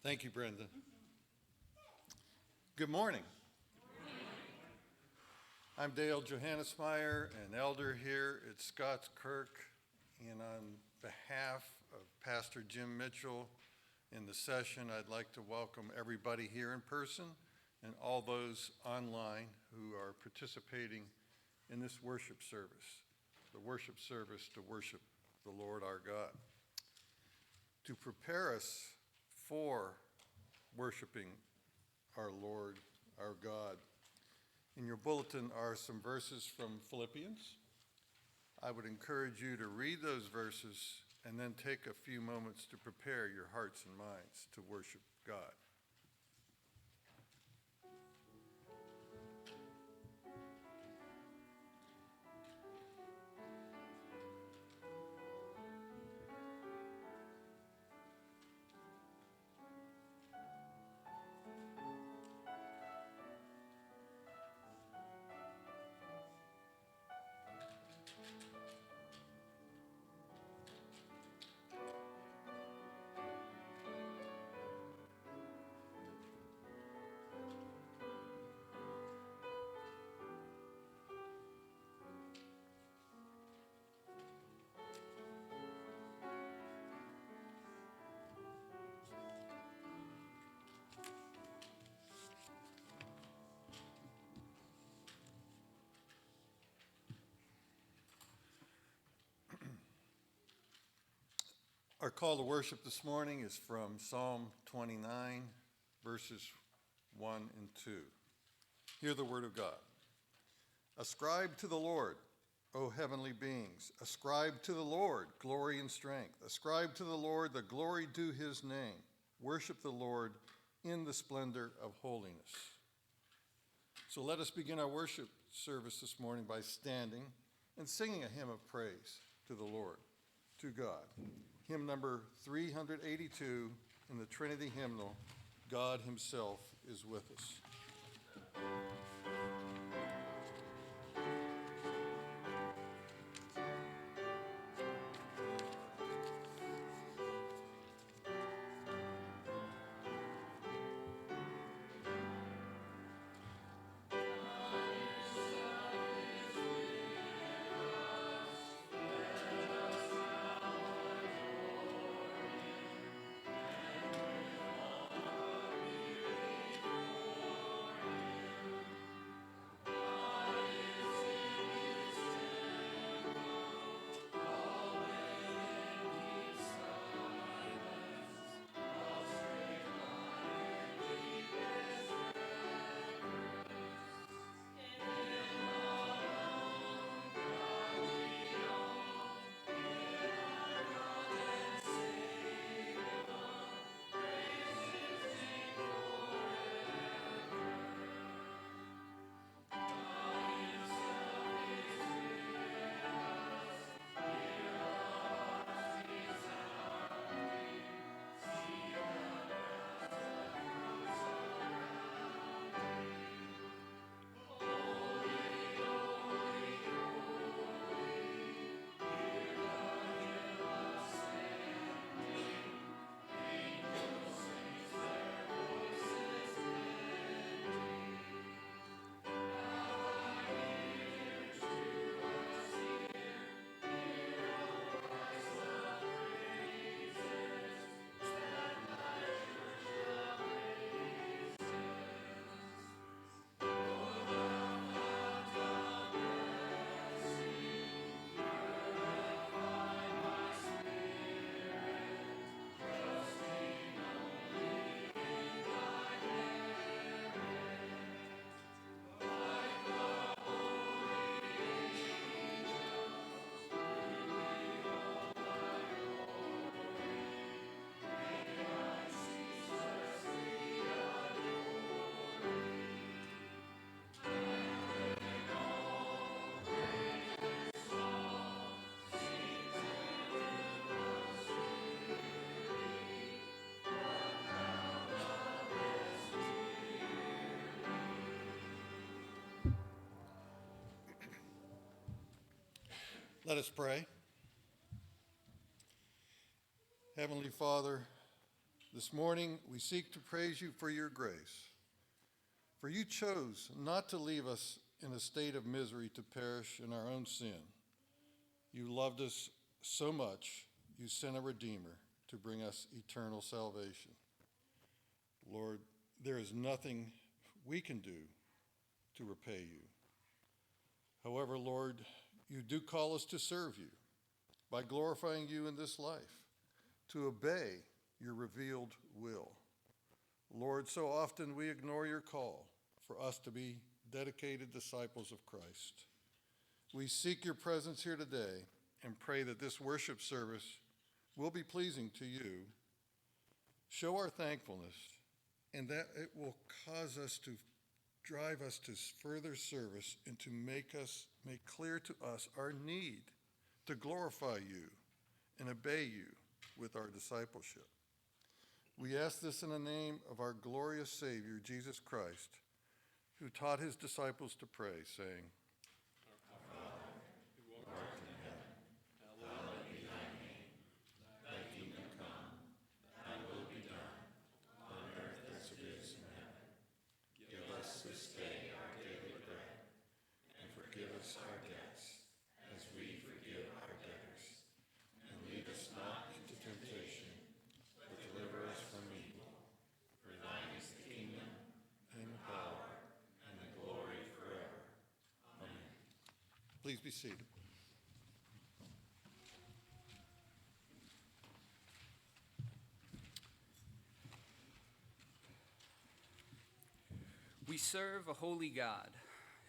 Thank you, Brenda. Good morning. I'm Dale Johannesmeyer, an elder here at Scots Kirk, and on behalf of Pastor Jim Mitchell in the session, I'd like to welcome everybody here in person and all those online who are participating in this worship service, the worship service to worship the Lord our God. To prepare us for worshiping our Lord, our God, in your bulletin are some verses from Philippians. I would encourage you to read those verses and then take a few moments to prepare your hearts and minds to worship God. Our call to worship this morning is from Psalm 29, verses 1 and 2. Hear the word of God. Ascribe to the Lord, O heavenly beings. Ascribe to the Lord glory and strength. Ascribe to the Lord the glory due his name. Worship the Lord in the splendor of holiness. So let us begin our worship service this morning by standing and singing a hymn of praise to the Lord, to God. Hymn number 382 in the Trinity hymnal, God himself is with us. Let us pray. Heavenly Father, This morning, we seek to praise you for your grace. For you chose not to leave us in a state of misery to perish in our own sin. You loved us so much, you sent a Redeemer to bring us eternal salvation. Lord, there is nothing we can do to repay you. However, Lord, you do call us to serve you by glorifying you in this life, to obey your revealed will. Lord, so often we ignore your call for us to be dedicated disciples of Christ. We seek your presence here today and pray that this worship service will be pleasing to you. Show our thankfulness, and that it will cause us to drive us to further service and to make clear to us our need to glorify you and obey you with our discipleship. We ask this in the name of our glorious Savior, Jesus Christ, who taught his disciples to pray, saying, Our Father, who art in heaven, hallowed be thy name. Thy kingdom come, thy will be done, on earth as it is in heaven. Give us this day our daily bread, and forgive us our debts, as we forgive our debtors. And lead us not into temptation, but deliver us from evil. For thine is the kingdom, and the power, and the glory forever. Amen. Please be seated. We serve a holy God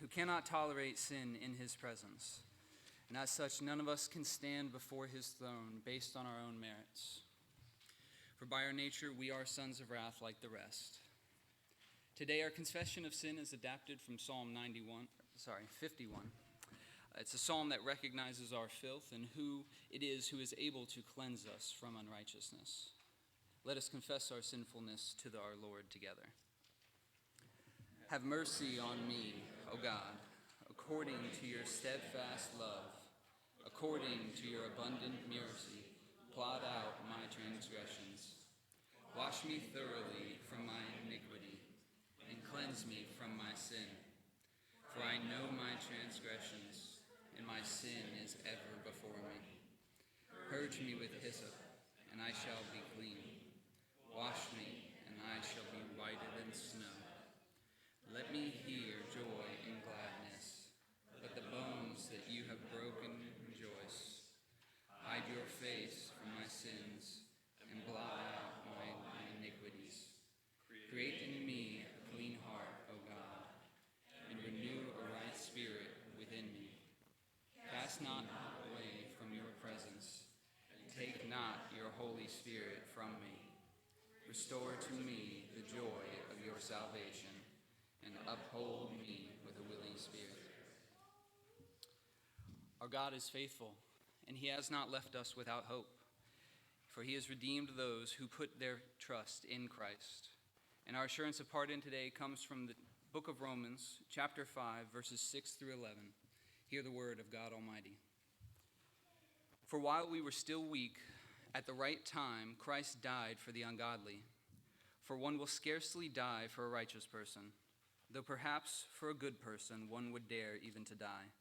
who cannot tolerate sin in his presence, and as such, none of us can stand before his throne based on our own merits. For by our nature, we are sons of wrath like the rest. Today, our confession of sin is adapted from Psalm 51. It's a psalm that recognizes our filth and who it is who is able to cleanse us from unrighteousness. Let us confess our sinfulness to our Lord together. Have mercy on me, O God, according to your steadfast love, according to your abundant mercy, blot out my transgressions. Wash me thoroughly from my iniquity, and cleanse me from my sin. For I know my transgressions, and my sin is ever before me. Purge me with hyssop, and I shall be clean. Wash me, and I shall be whiter than snow. Let me hear joy and gladness. Let the bones that you have broken rejoice. Hide your face from my sins, and blot out my iniquities. Create in me a clean heart, O God, and renew a right spirit within me. Cast not away from your presence, and take not your Holy Spirit from me. Restore to me the joy of your salvation, and uphold me with a willing spirit. Our God is faithful, and he has not left us without hope, for he has redeemed those who put their trust in Christ. And our assurance of pardon today comes from the book of Romans, chapter 5, verses 6 through 11. Hear the word of God Almighty. For while we were still weak, at the right time Christ died for the ungodly. For one will scarcely die for a righteous person, though perhaps for a good person one would dare even to die.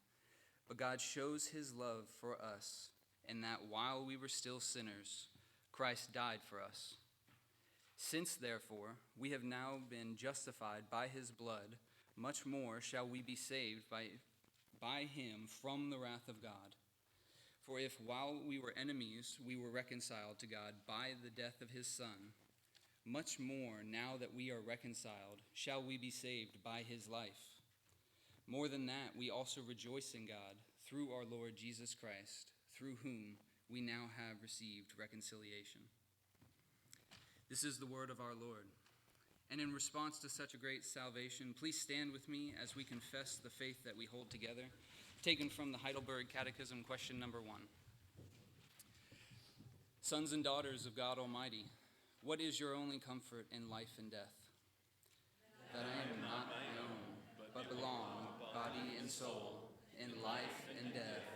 But God shows his love for us, in that while we were still sinners, Christ died for us. Since, therefore, we have now been justified by his blood, much more shall we be saved by him from the wrath of God. For if while we were enemies we were reconciled to God by the death of his Son, much more, now that we are reconciled, shall we be saved by his life. More than that, we also rejoice in God through our Lord Jesus Christ, through whom we now have received reconciliation. This is the word of our Lord. And in response to such a great salvation, please stand with me as we confess the faith that we hold together, taken from the Heidelberg Catechism, question number 1. Sons and daughters of God Almighty, what is your only comfort in life and death? That I am not my own, but belong, body and soul, in life and death,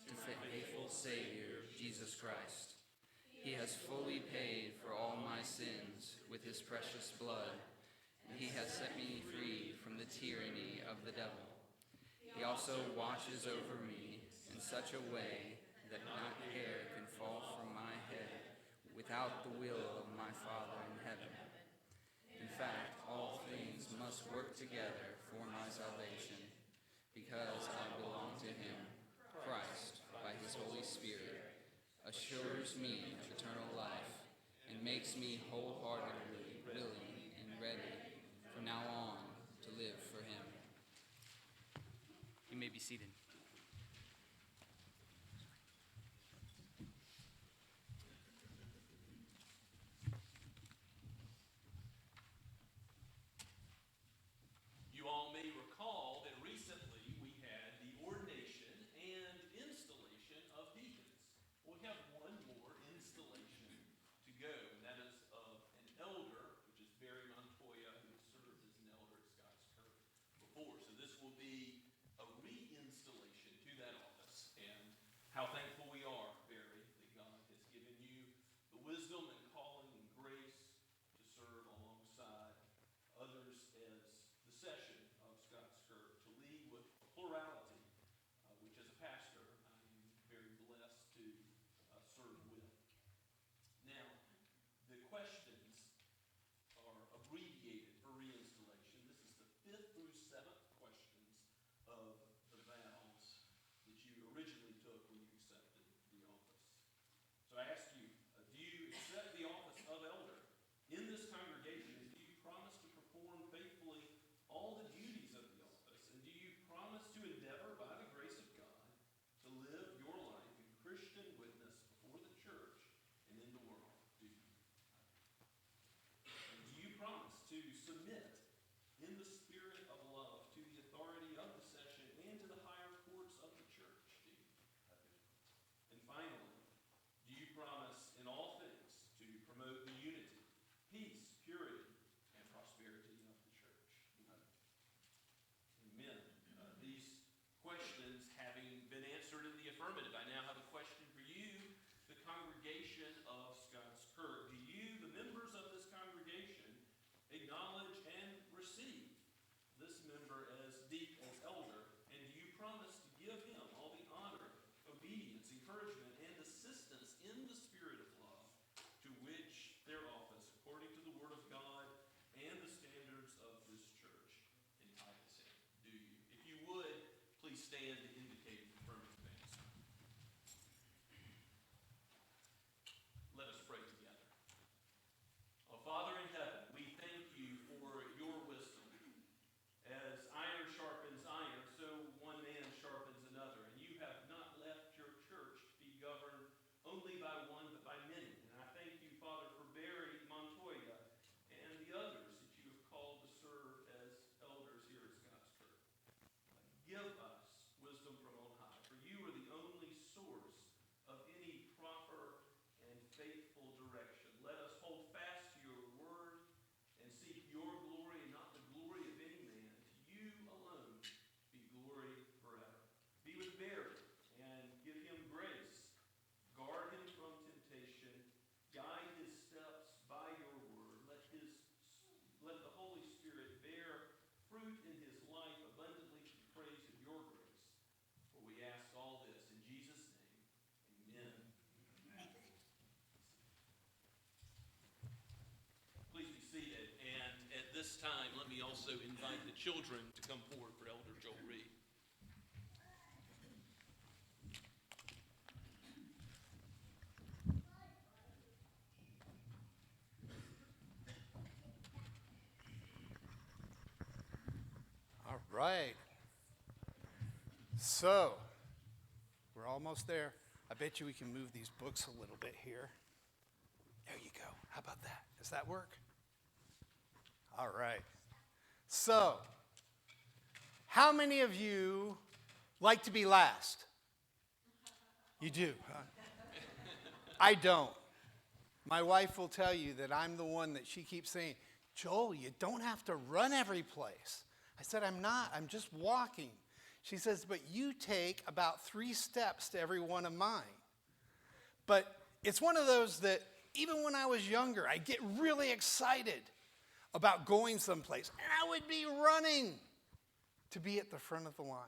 to faithful Savior, Jesus Christ. He has fully paid for all my sins with his precious blood, and he has set me free from the tyranny of the devil. He also watches over me in such a way that not a hair can fall from my head without the will of my Father in heaven. In fact, all things must work together for my salvation, because I belong to him. Christ, by his Holy Spirit, assures me of eternal life and makes me wholeheartedly willing and ready from now on to live for him. You may be seated. You all may recall that recently we had the ordination and installation of deacons. We have one more installation to go, and that is of an elder, which is Barry Montoya, who has served as an elder at Scots Kirk before. So this will be a reinstallation to that office, and how thankful we are, Barry, that God has given you the wisdom and calling and grace to serve alongside others as the session of Scots Kirk, to lead with plurality, which as a pastor I am very blessed to serve with. Now, the questions are abbreviated for reinstallation. This is the 5th through 7th questions of the vows that you originally took when you accepted the office. So I ask you, do you accept the office of elder in this congregation? Do you promise to perform faithfully all the duties of the office? And do you promise to endeavor, by the grace of God, to live your life in Christian witness before the church and in the world? Do you? And do you promise to submit in the spirit of love to the authority of the session and to the higher courts of the church? Do you? And finally, do you promise in all things to promote the unity, peace, purity, and prosperity of the church? Amen. These questions having been answered in the affirmative, I now have a question for you, the congregation of Scots Kirk. Do you, the members of this congregation, acknowledge and receive this member as elder, and do you promise to give him all the honor, obedience, encouragement, and assistance in the spirit of love to which their office, according to the word of God and the standards of this church, entitles him? Do you? If you would, please stand to indicate the affirmative answer. Let us pray together. Oh, Father in heaven, we thank you for your wisdom. As iron sharpens iron, so one man sharpens another. And you have not left your church to be governed only by one, but by many. And I thank you, Father, for Barry Montoya and the others that you have called to serve as elders here at Scots Kirk. Give us wisdom from on high, for you are the only source of any proper and faithful direction. Let us hold fast to your word and seek your glory and not the glory of any man. To you alone be glory forever. Be with Barry and give him grace. Guard him from temptation. Guide his steps by your word. Let the Holy Spirit bear fruit in his life abundantly to the praise of your grace. For we ask all this in Jesus' name. Amen. Please be seated. And at this time, let me also invite the children to come forward for Elder Joel Reed. All right. So, we're almost there. I bet you we can move these books a little bit here. There you go. How about that? Does that work? All right. So, how many of you like to be last? You do, huh? I don't. My wife will tell you that I'm the one that she keeps saying, Joel, you don't have to run every place. I said, I'm not. I'm just walking. She says, but you take about 3 steps to every one of mine. But It's one of those that even when I was younger, I get really excited about going someplace, and I would be running to be at the front of the line.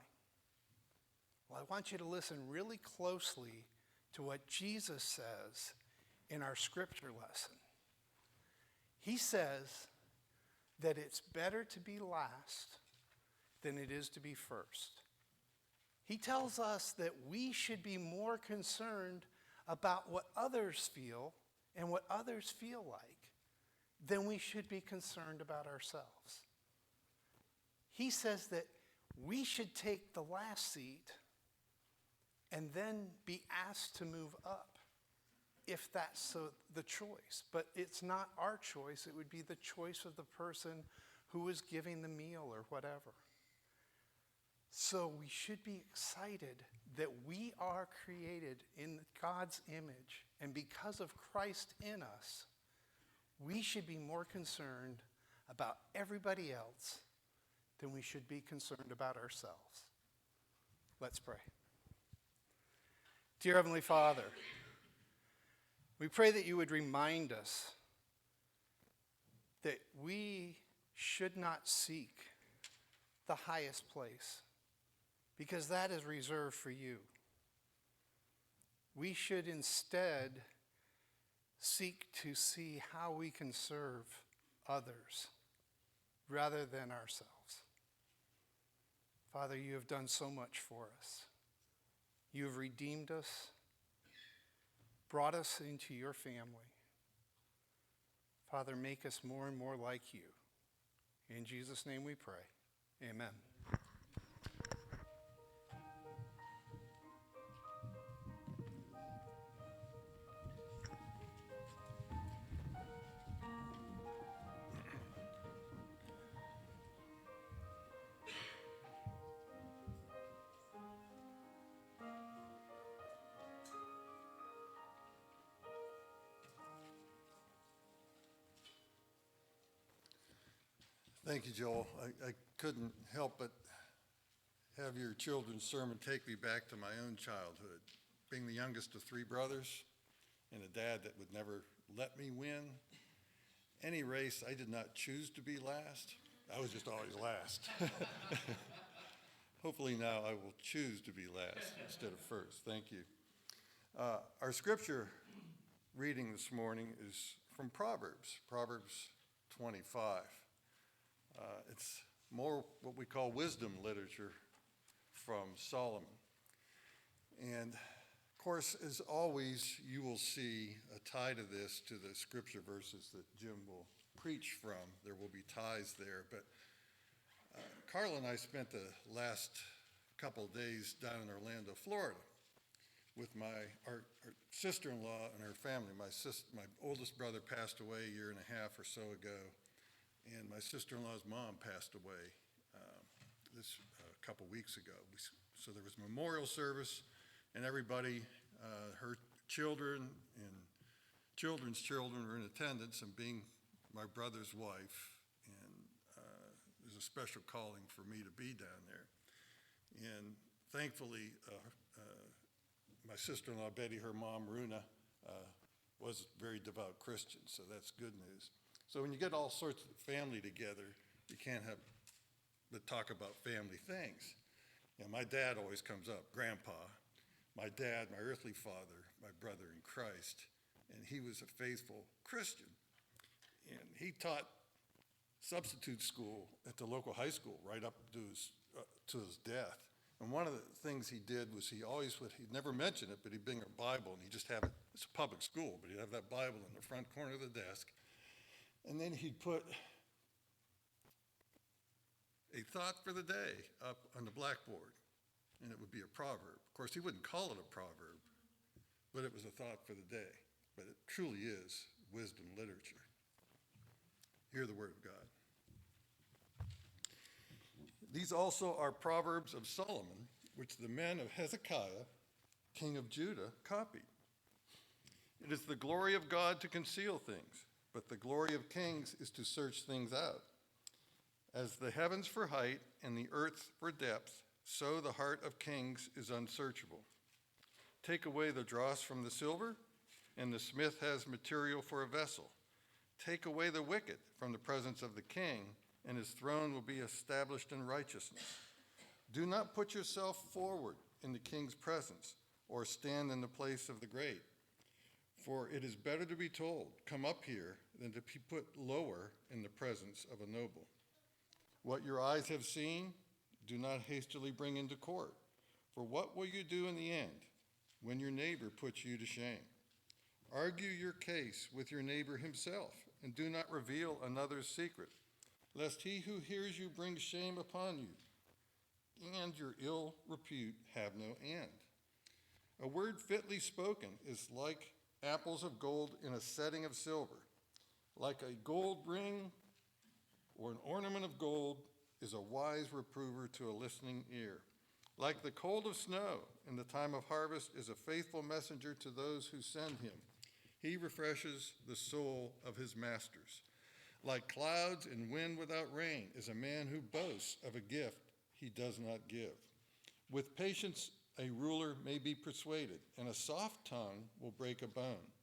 Well, I want you to listen really closely to what Jesus says in our scripture lesson. He says that it's better to be last than it is to be first. He tells us that we should be more concerned about what others feel and what others feel like than we should be concerned about ourselves. He says that we should take the last seat and then be asked to move up if that's the choice. But it's not our choice. It would be the choice of the person who is giving the meal or whatever. So we should be excited that we are created in God's image. And because of Christ in us, we should be more concerned about everybody else than we should be concerned about ourselves. Let's pray. Dear Heavenly Father, we pray that you would remind us that we should not seek the highest place, because that is reserved for you. We should instead seek to see how we can serve others rather than ourselves. Father, you have done so much for us. You have redeemed us, brought us into your family. Father, make us more and more like you. In Jesus' name we pray. Amen. Thank you, Joel. I couldn't help but have your children's sermon take me back to my own childhood. Being the youngest of three brothers and a dad that would never let me win any race, I did not choose to be last. I was just always last. Hopefully now I will choose to be last instead of first. Thank you. Our scripture reading this morning is from Proverbs 25. It's more what we call wisdom literature from Solomon. And of course, as always, you will see a tie to this, to the scripture verses that Jim will preach from. There will be ties there. But Carla and I spent the last couple of days down in Orlando, Florida, with our sister-in-law and her family. My oldest brother passed away a year and a half or so ago. And my sister-in-law's mom passed away a couple weeks ago. So there was a memorial service, and everybody, her children and children's children were in attendance, and being my brother's wife, and there's a special calling for me to be down there. And thankfully, my sister-in-law, Betty, her mom, Runa, was a very devout Christian, so that's good news. So when you get all sorts of family together, you can't help but talk about family things. You know, my dad always comes up, Grandpa, my dad, my earthly father, my brother in Christ, and he was a faithful Christian. And he taught substitute school at the local high school right up to his death. And one of the things he did was he'd never mention it, but he'd bring a Bible, and he'd just have it, it's a public school, but he'd have that Bible in the front corner of the desk. And then he'd put a thought for the day up on the blackboard, and it would be a proverb. Of course, he wouldn't call it a proverb, but it was a thought for the day. But it truly is wisdom literature. Hear the word of God. These also are proverbs of Solomon, which the men of Hezekiah, king of Judah, copied. It is the glory of God to conceal things, but the glory of kings is to search things out. As the heavens for height and the earth for depth, so the heart of kings is unsearchable. Take away the dross from the silver, and the smith has material for a vessel. Take away the wicked from the presence of the king, and his throne will be established in righteousness. Do not put yourself forward in the king's presence, or stand in the place of the great. For it is better to be told, 'Come up here,' than to be put lower in the presence of a noble. What your eyes have seen, do not hastily bring into court. For what will you do in the end when your neighbor puts you to shame? Argue your case with your neighbor himself, and do not reveal another's secret, lest he who hears you bring shame upon you, and your ill repute have no end. A word fitly spoken is like apples of gold in a setting of silver. Like a gold ring or an ornament of gold is a wise reprover to a listening ear. Like the cold of snow in the time of harvest is a faithful messenger to those who send him. He refreshes the soul of his masters. Like clouds and wind without rain is a man who boasts of a gift he does not give. With patience a ruler may be persuaded, and a soft tongue will break a bone.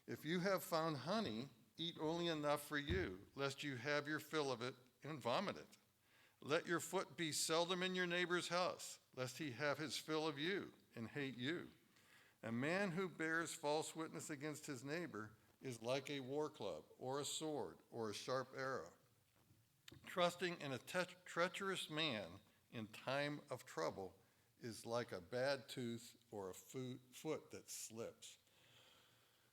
If you have found honey, eat only enough for you, lest you have your fill of it and vomit it. Let your foot be seldom in your neighbor's house, lest he have his fill of you and hate you. A man who bears false witness against his neighbor is like a war club or a sword or a sharp arrow. Trusting in a treacherous man in time of trouble is like a bad tooth or a foot that slips.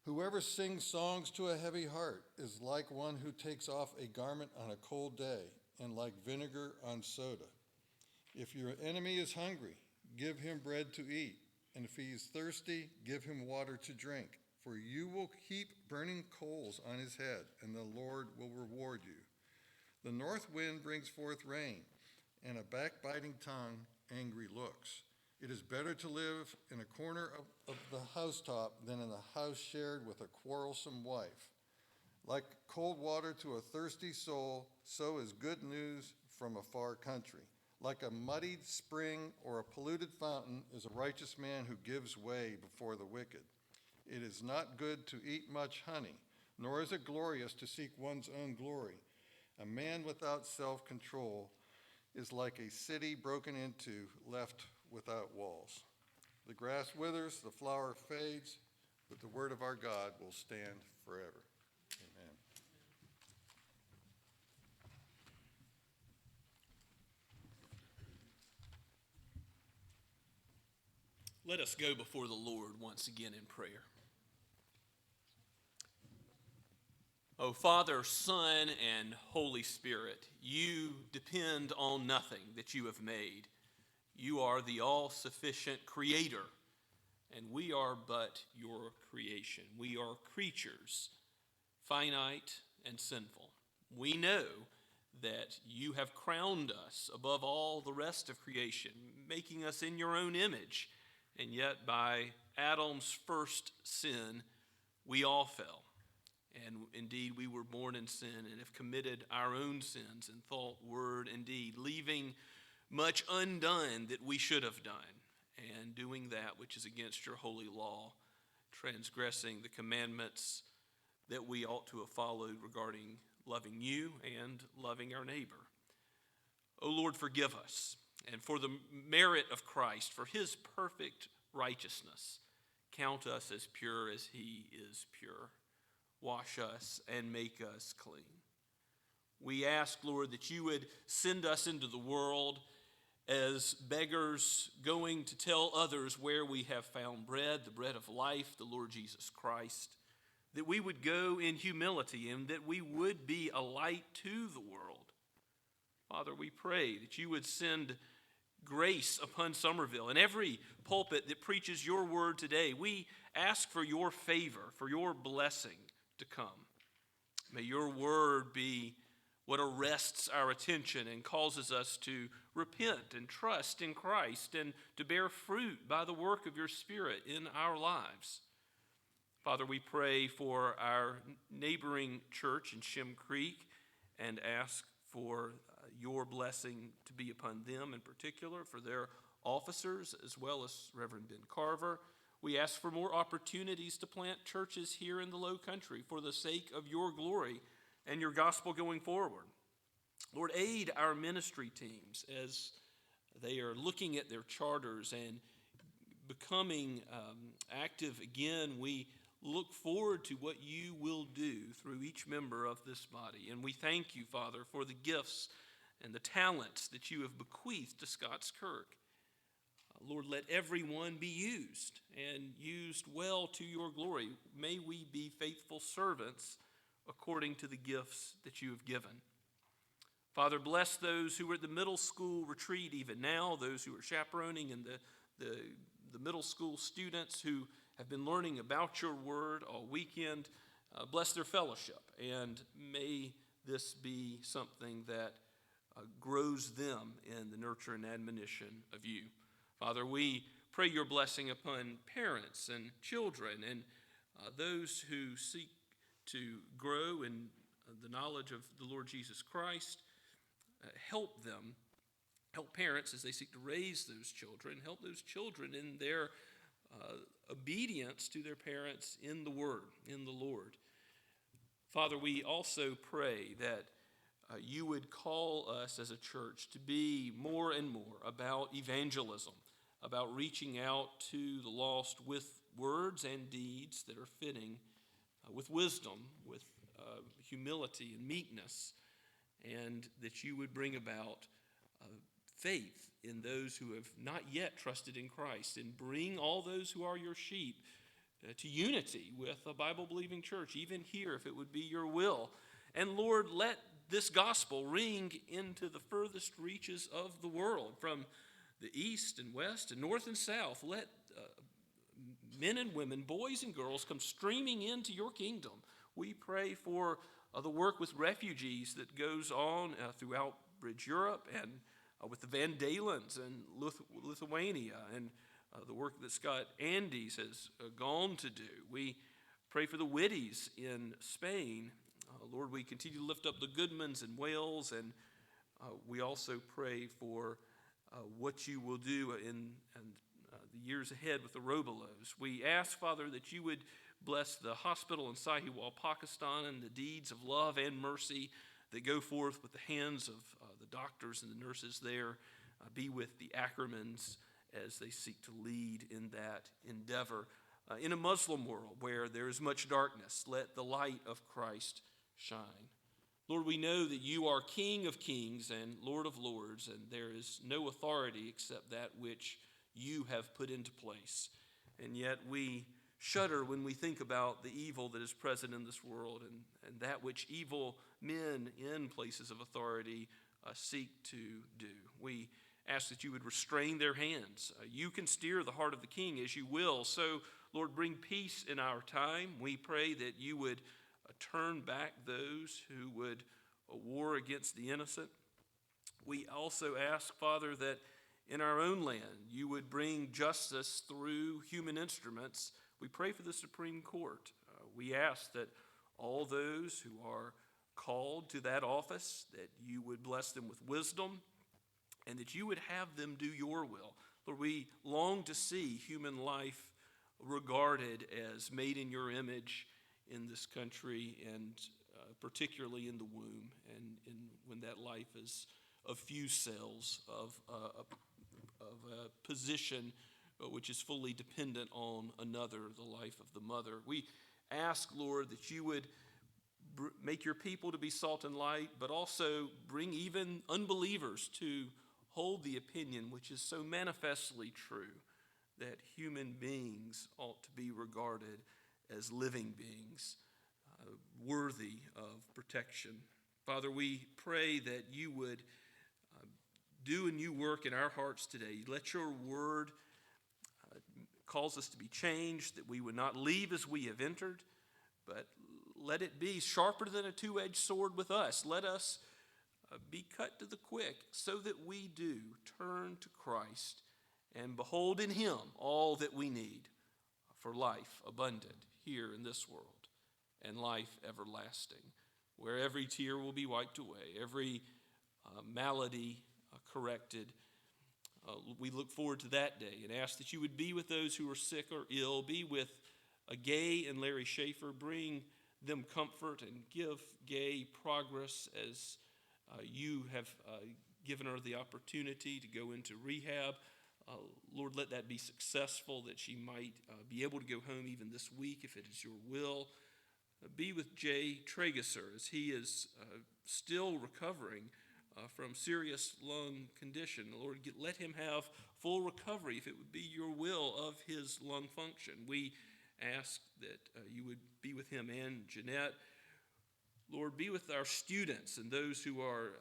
Whoever sings songs to a heavy heart is like one who takes off a garment on a cold day, and like vinegar on soda. If your enemy is hungry, give him bread to eat, and if he is thirsty, give him water to drink. For you will heap burning coals on his head, and the Lord will reward you. The north wind brings forth rain, and a backbiting tongue angry looks. It is better to live in a corner of the housetop than in a house shared with a quarrelsome wife. Like cold water to a thirsty soul, so is good news from a far country. Like a muddied spring or a polluted fountain is a righteous man who gives way before the wicked. It is not good to eat much honey, nor is it glorious to seek one's own glory. A man without self-control is like a city broken into, left without walls. The grass withers, the flower fades, but the word of our God will stand forever. Amen. Let us go before the Lord once again in prayer. Oh, Father, Son, and Holy Spirit, you depend on nothing that you have made. You are the all-sufficient creator, and we are but your creation. We are creatures, finite and sinful. We know that you have crowned us above all the rest of creation, making us in your own image, and yet by Adam's first sin, we all fell. And indeed, we were born in sin and have committed our own sins in thought, word, and deed, leaving much undone that we should have done, and doing that which is against your holy law, transgressing the commandments that we ought to have followed regarding loving you and loving our neighbor. O Lord, forgive us, and for the merit of Christ, for his perfect righteousness, count us as pure as he is pure. Wash us and make us clean. We ask, Lord, that you would send us into the world as beggars going to tell others where we have found bread, the bread of life, the Lord Jesus Christ, that we would go in humility and that we would be a light to the world. Father, we pray that you would send grace upon Summerville and every pulpit that preaches your word today. We ask for your favor, for your blessing to come. May your word be what arrests our attention and causes us to repent and trust in Christ and to bear fruit by the work of your Spirit in our lives. Father, we pray for our neighboring church in Shem Creek and ask for your blessing to be upon them in particular, for their officers, as well as Reverend Ben Carver. We ask for more opportunities to plant churches here in the Low Country for the sake of your glory and your gospel going forward. Lord, aid our ministry teams as they are looking at their charters and becoming active again. We look forward to what you will do through each member of this body. And we thank you, Father, for the gifts and the talents that you have bequeathed to Scots Kirk. Lord, let everyone be used and used well to your glory. May we be faithful servants according to the gifts that you have given. Father, bless those who are at the middle school retreat even now, those who are chaperoning and the middle school students who have been learning about your word all weekend. Bless their fellowship, and may this be something that grows them in the nurture and admonition of you. Father, we pray your blessing upon parents and children and those who seek to grow in the knowledge of the Lord Jesus Christ. Help them, help parents as they seek to raise those children, help those children in their obedience to their parents in the Word, in the Lord. Father, we also pray that you would call us as a church to be more and more about evangelism, about reaching out to the lost with words and deeds that are fitting, with wisdom, with humility and meekness, and that you would bring about faith in those who have not yet trusted in Christ, and bring all those who are your sheep to unity with a Bible-believing church, even here, if it would be your will. And Lord, let this gospel ring into the furthest reaches of the world, from the east and west and north and south. Let men and women, boys and girls, come streaming into your kingdom. We pray for the work with refugees that goes on throughout Bridge Europe, and with the Van Dalens in Lithuania, and the work that Scott Andes has gone to do. We pray for the Whitties in Spain. Lord, we continue to lift up the Goodmans in Wales, and we also pray for what you will do in the years ahead with the Robolos. We ask, Father, that you would bless the hospital in Sahiwal, Pakistan, and the deeds of love and mercy that go forth with the hands of the doctors and the nurses there. Be with the Ackermans as they seek to lead in that endeavor. In a Muslim world where there is much darkness, let the light of Christ shine. Lord, we know that you are King of kings and Lord of lords, and there is no authority except that which you have put into place. And yet we shudder when we think about the evil that is present in this world, and that which evil men in places of authority seek to do. We ask that you would restrain their hands. You can steer the heart of the king as you will. So, Lord, bring peace in our time. We pray that you would turn back those who would war against the innocent. We also ask, Father, that in our own land you would bring justice through human instruments. We pray for the Supreme Court. We ask that all those who are called to that office, that you would bless them with wisdom, and that you would have them do your will. Lord, we long to see human life regarded as made in your image in this country, and particularly in the womb, and when that life is of few cells, of a position which is fully dependent on another, the life of the mother. We ask, Lord, that you would make your people to be salt and light, but also bring even unbelievers to hold the opinion which is so manifestly true, that human beings ought to be regarded as living beings, worthy of protection. Father, we pray that you would do a new work in our hearts today. Let your word cause us to be changed, that we would not leave as we have entered, but let it be sharper than a two-edged sword with us. Let us be cut to the quick, so that we do turn to Christ and behold in him all that we need for life abundant here in this world, and life everlasting, where every tear will be wiped away, every malady corrected, We look forward to that day and ask that you would be with those who are sick or ill. Be with Gay and Larry Schaefer. Bring them comfort and give Gay progress as you have given her the opportunity to go into rehab. Lord, let that be successful, that she might be able to go home even this week if it is your will. Be with Jay Trageser as he is still recovering from serious lung condition. Lord, let him have full recovery if it would be your will of his lung function. We ask that you would be with him and Jeanette. Lord, be with our students and those who are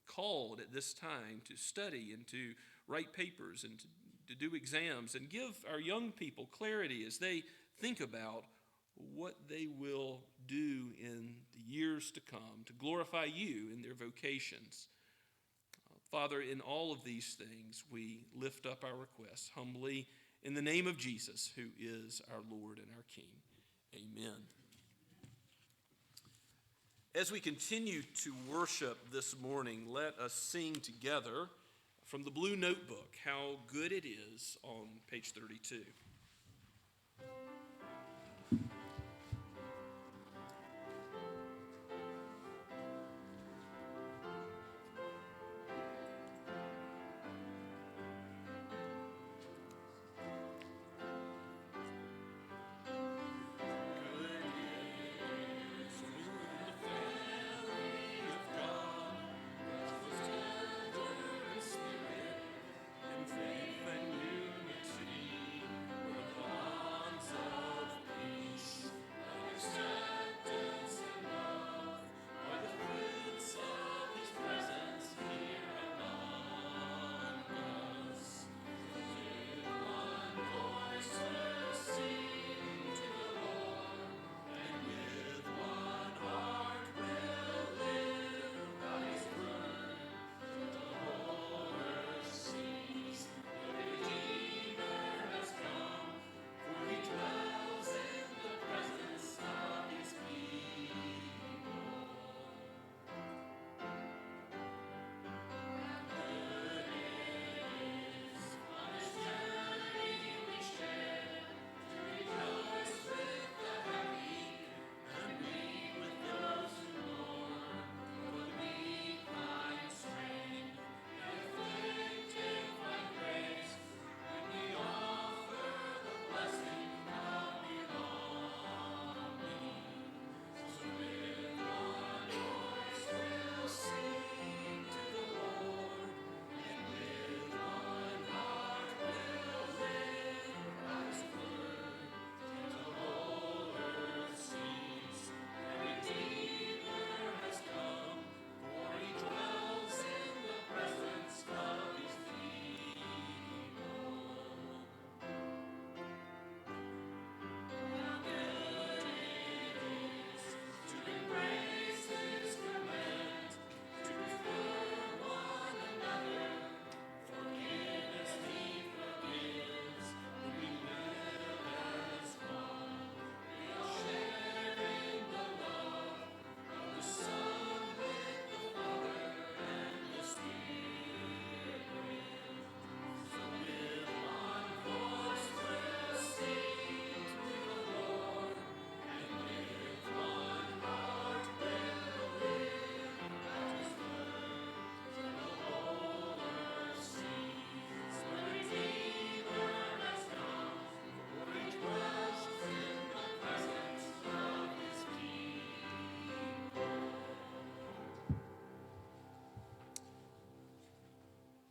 called at this time to study and to write papers and to do exams, and give our young people clarity as they think about what they will do in the years to come to glorify you in their vocations. Father, in all of these things, we lift up our requests humbly in the name of Jesus, who is our Lord and our King. Amen. As we continue to worship this morning, let us sing together from the Blue Notebook, How Good It Is, on page 32.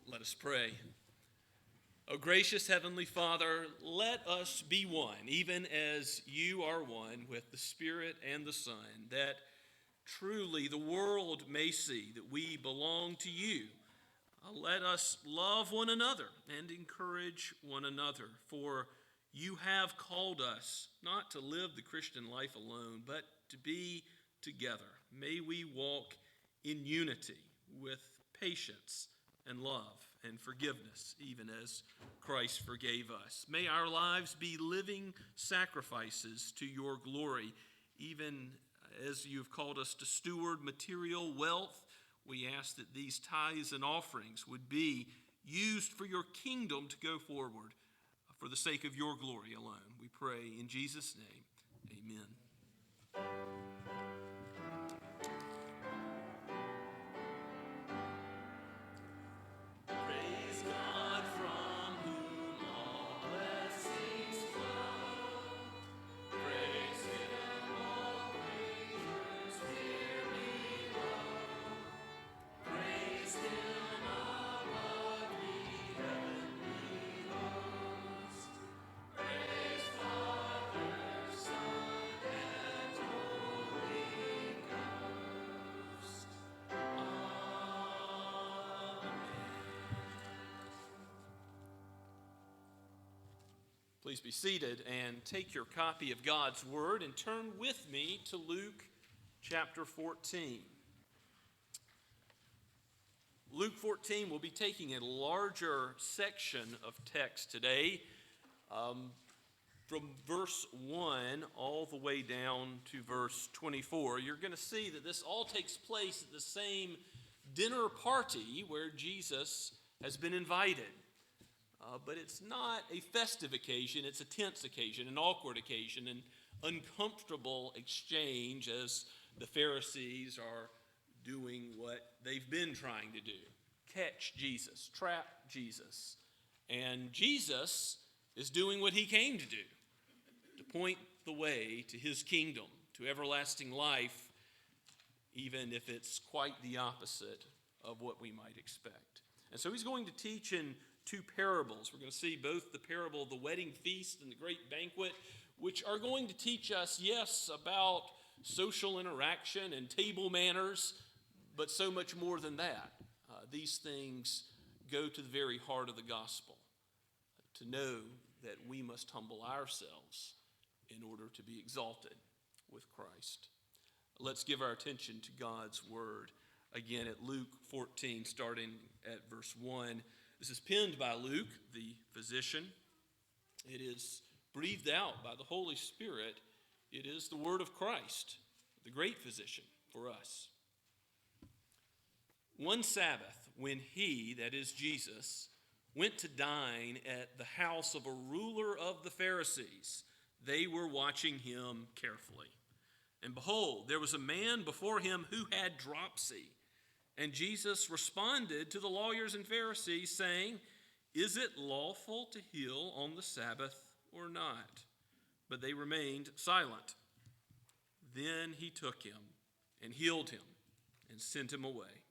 Let us pray. O gracious Heavenly Father, let us be one, even as you are one with the Spirit and the Son, that truly the world may see that we belong to you. Let us love one another and encourage one another, for you have called us not to live the Christian life alone, but to be together. May we walk in unity with patience and love and forgiveness, even as Christ forgave us. May our lives be living sacrifices to your glory, even as you've called us to steward material wealth. We ask that these tithes and offerings would be used for your kingdom to go forward for the sake of your glory alone. We pray in Jesus' name, amen. Praise God from whom all blessings flow. Praise Him, all creatures here below. Praise Him above ye heavenly hosts. Praise Father, Son, and Holy Ghost. Please be seated and take your copy of God's Word and turn with me to Luke chapter 14. Luke 14 will be taking a larger section of text today, from verse 1 all the way down to verse 24. You're going to see that this all takes place at the same dinner party where Jesus has been invited. But it's not a festive occasion, it's a tense occasion, an awkward occasion, an uncomfortable exchange as the Pharisees are doing what they've been trying to do. Catch Jesus, trap Jesus. And Jesus is doing what he came to do, to point the way to his kingdom, to everlasting life, even if it's quite the opposite of what we might expect. And so he's going to teach in two parables. We're going to see both the parable of the wedding feast and the great banquet, which are going to teach us, yes, about social interaction and table manners, but so much more than that. These things go to the very heart of the gospel, to know that we must humble ourselves in order to be exalted with Christ. Let's give our attention to God's word again at Luke 14, starting at verse 1. This is penned by Luke, the physician. It is breathed out by the Holy Spirit. It is the word of Christ, the great physician for us. One Sabbath, when he, that is Jesus, went to dine at the house of a ruler of the Pharisees, they were watching him carefully. And behold, there was a man before him who had dropsy. And Jesus responded to the lawyers and Pharisees, saying, "Is it lawful to heal on the Sabbath or not?" But they remained silent. Then he took him and healed him and sent him away.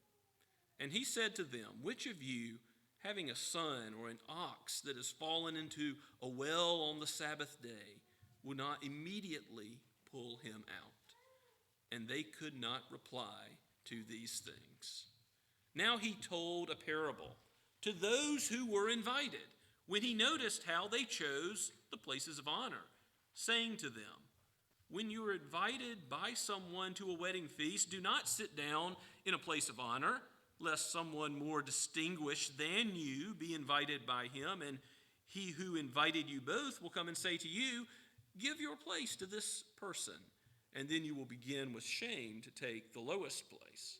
And he said to them, "Which of you, having a son or an ox that has fallen into a well on the Sabbath day, will not immediately pull him out?" And they could not reply to these things. Now he told a parable to those who were invited, when he noticed how they chose the places of honor, saying to them, "When you are invited by someone to a wedding feast, do not sit down in a place of honor, lest someone more distinguished than you be invited by him, and he who invited you both will come and say to you, 'Give your place to this person,' and then you will begin with shame to take the lowest place.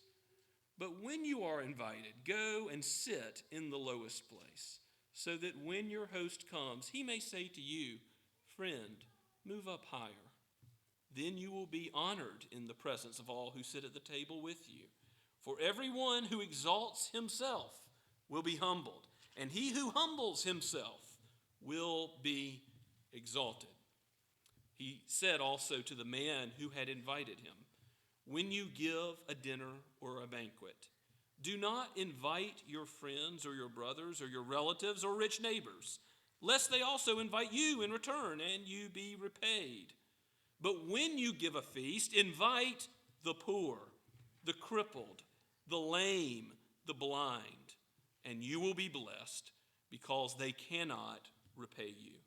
But when you are invited, go and sit in the lowest place, so that when your host comes, he may say to you, 'Friend, move up higher.' Then you will be honored in the presence of all who sit at the table with you. For everyone who exalts himself will be humbled, and he who humbles himself will be exalted." He said also to the man who had invited him, "When you give a dinner or a banquet, do not invite your friends or your brothers or your relatives or rich neighbors, lest they also invite you in return and you be repaid. But when you give a feast, invite the poor, the crippled, the lame, the blind, and you will be blessed, because they cannot repay you.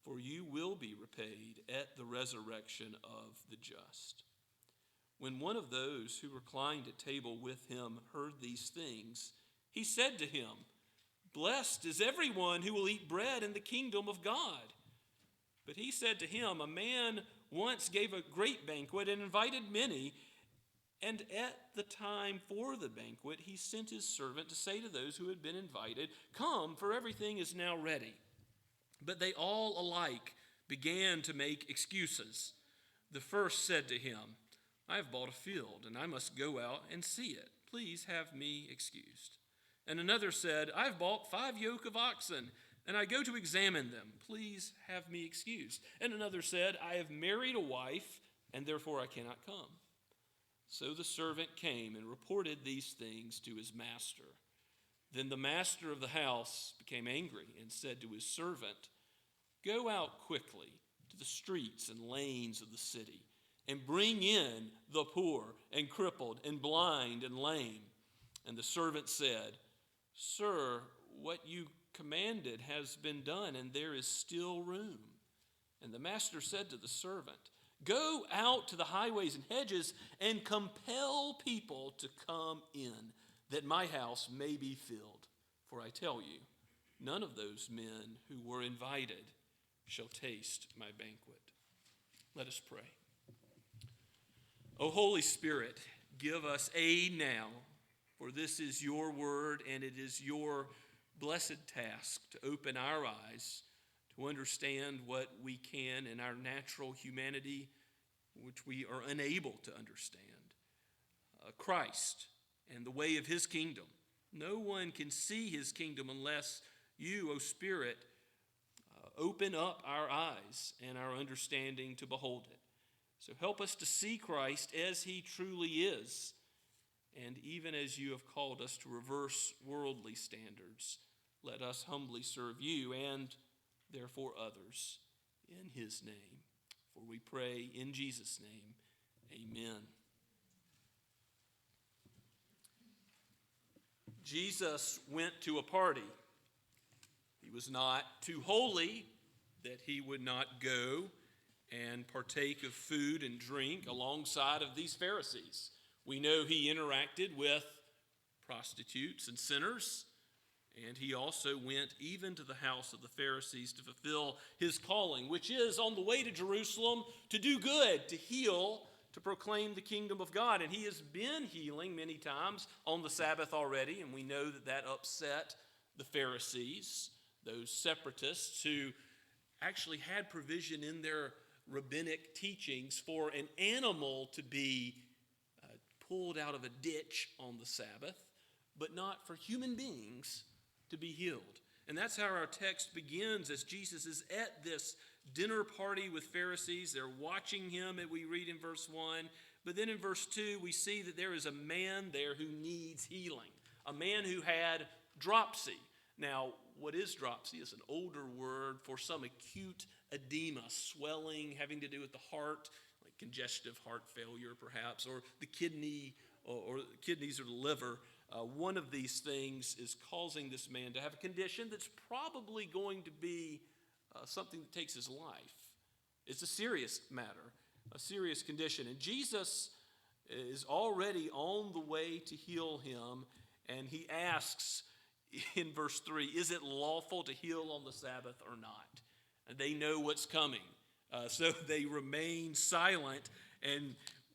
For you will be repaid at the resurrection of the just." When one of those who reclined at table with him heard these things, he said to him, "Blessed is everyone who will eat bread in the kingdom of God." But he said to him, "A man once gave a great banquet and invited many, And at the time for the banquet, he sent his servant to say to those who had been invited, 'Come, for everything is now ready.' But they all alike began to make excuses. The first said to him, 'I have bought a field, and I must go out and see it. Please have me excused.' And another said, 'I have bought 5 yoke of oxen, and I go to examine them. Please have me excused.' And another said, 'I have married a wife, and therefore I cannot come.' So the servant came and reported these things to his master. Then the master of the house became angry and said to his servant, 'Go out quickly to the streets and lanes of the city, and bring in the poor and crippled and blind and lame.' And the servant said, 'Sir, what you commanded has been done, and there is still room.' And the master said to the servant, 'Go out to the highways and hedges and compel people to come in, that my house may be filled. For I tell you, none of those men who were invited shall taste my banquet.'" Let us pray. O Holy Spirit, give us aid now, for this is your word, and it is your blessed task to open our eyes to understand what we can in our natural humanity, which we are unable to understand. Christ and the way of his kingdom. No one can see his kingdom unless you, O Spirit, open up our eyes and our understanding to behold it. So help us to see Christ as he truly is, and even as you have called us to reverse worldly standards, let us humbly serve you and therefore others in his name. For we pray in Jesus' name, amen. Jesus went to a party. He was not too holy that he would not go and partake of food and drink alongside of these Pharisees. We know he interacted with prostitutes and sinners, and he also went even to the house of the Pharisees to fulfill his calling, which is on the way to Jerusalem to do good, to heal, to proclaim the kingdom of God. And he has been healing many times on the Sabbath already, and we know that that upset the Pharisees, those separatists who actually had provision in their rabbinic teachings for an animal to be pulled out of a ditch on the Sabbath, but not for human beings to be healed. And that's how our text begins, as Jesus is at this dinner party with Pharisees. They're watching him, as we read in verse 1. But then in verse 2, we see that there is a man there who needs healing, a man who had dropsy. Now, what is dropsy? It's an older word for some acute edema, swelling, having to do with the heart, like congestive heart failure perhaps, or the kidney, or kidneys or the liver. One of these things is causing this man to have a condition that's probably going to be something that takes his life. It's a serious matter, a serious condition. And Jesus is already on the way to heal him, and he asks in verse 3, is it lawful to heal on the Sabbath or not? And they know what's coming, so they remain silent, and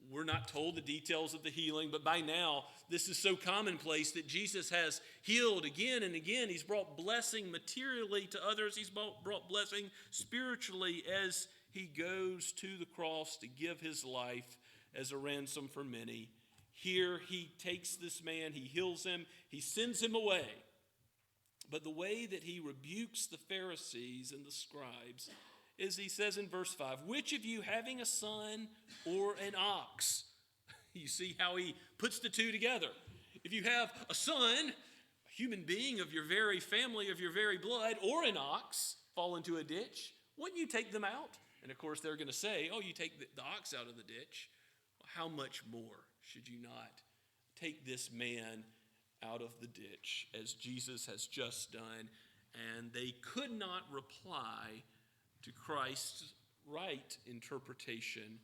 we're not told the details of the healing, but by now, this is so commonplace that Jesus has healed again and again. He's brought blessing materially to others. He's brought blessing spiritually as he goes to the cross to give his life as a ransom for many. Here he takes this man, he heals him, he sends him away. But the way that he rebukes the Pharisees and the scribes is he says in verse 5, which of you having a son or an ox? You see how he puts the two together. If you have a son, a human being of your very family, of your very blood, or an ox fall into a ditch, wouldn't you take them out? And of course they're going to say, oh, you take the ox out of the ditch. Well, how much more should you not take this man out of the ditch, as Jesus has just done? And they could not reply to Christ's right interpretation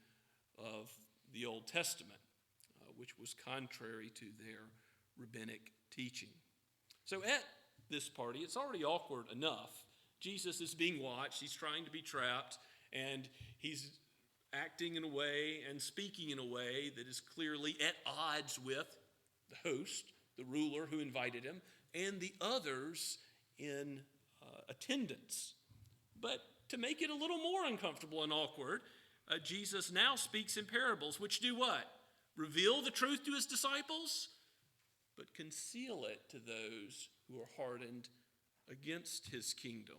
of the Old Testament, which was contrary to their rabbinic teaching. So at this party, it's already awkward enough. Jesus is being watched. He's trying to be trapped, and he's acting in a way and speaking in a way that is clearly at odds with the host, the ruler who invited him, and the others in attendance. But to make it a little more uncomfortable and awkward, Jesus now speaks in parables, which do what? Reveal the truth to his disciples, but conceal it to those who are hardened against his kingdom.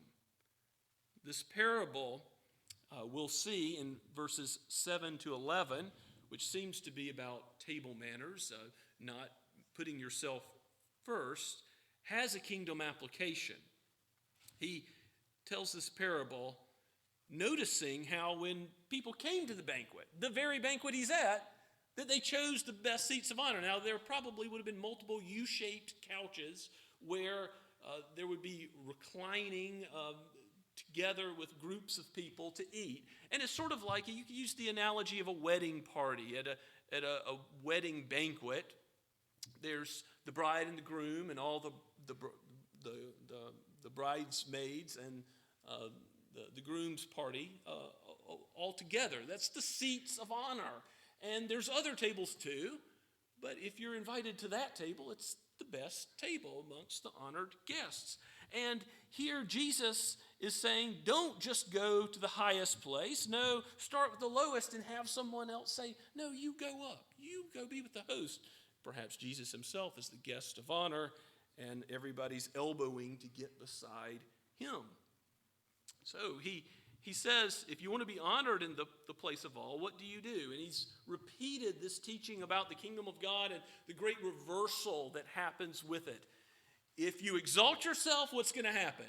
This parable we'll see in verses 7 to 11, which seems to be about table manners, not putting yourself first, has a kingdom application. He tells this parable noticing how when people came to the banquet, the very banquet he's at, that they chose the best seats of honor. Now, there probably would have been multiple U-shaped couches where there would be reclining together with groups of people to eat. And it's sort of like, you could use the analogy of a wedding party. At a wedding banquet, there's the bride and the groom and all the bridesmaids and the groom's party all together. That's the seats of honor. And there's other tables too, but if you're invited to that table, it's the best table amongst the honored guests. And here Jesus is saying, don't just go to the highest place. No, start with the lowest and have someone else say, no, you go up. You go be with the host. Perhaps Jesus himself is the guest of honor, and everybody's elbowing to get beside him. So he says, if you want to be honored in the place of all, what do you do? And he's repeated this teaching about the kingdom of God and the great reversal that happens with it. If you exalt yourself, what's going to happen?